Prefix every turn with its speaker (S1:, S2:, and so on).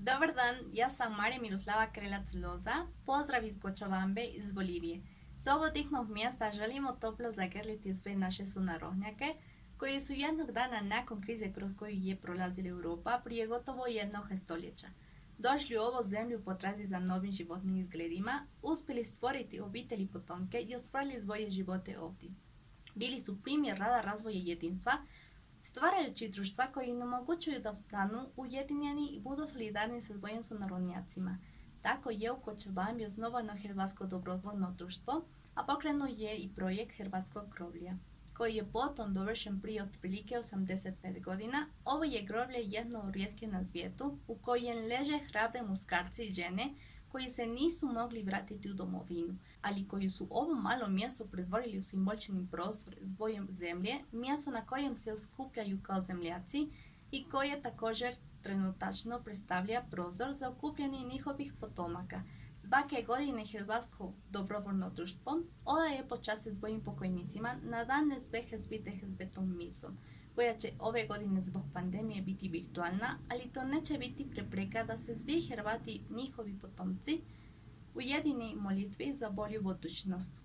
S1: Dobar dan, ja sam Marija Miroslava Krelac-Loza, pozdrav iz Kočovambe iz Bolivije. S ovog tihnog mjesta želimo toplo zagrliti sve naše sunarodnjake, koji su jednog dana nakon krize kroz koju je prolazila Europa prije gotovo jednog stoljeća došli u ovu zemlju po trazi za novim životnim izgledima, uspjeli stvoriti obitelji potomke i ostvarili svoje živote ovdje. Bili su primjer rada razvoja jedinstva, stvarajući društva koji im omogućuju da ostanu ujedinjeni i budu solidarni sa svojim sunarodnjacima. Tako je u Kočobambi osnovano Hrvatsko dobrovoljno društvo, a pokrenuo je i projekt Hrvatskog groblja, koji je potom dovršen prije otprilike 85 godina. Ovo je groblje jedno od rijetkih na svijetu u kojem leže hrabre muškarci i žene koji se nisu mogli vratiti u domovinu, ali koji su ovo malo mjesto pretvorili u simbolični prostor svoje zemlje, mjesto na kojem se skupljaju kao zemljaci i koje također trenutačno predstavlja prostor za okupljanje njihovih potomaka. Svake godine Hrvatsko dobrovoljno društvo odaje počast svojim pokojnicima na dane Svete svetom misom, koja će ove godine zbog pandemije biti virtualna, ali to neće biti prepreka da se svi Hrvati, njihovi potomci, ujedine molitvi za bolju budućnost.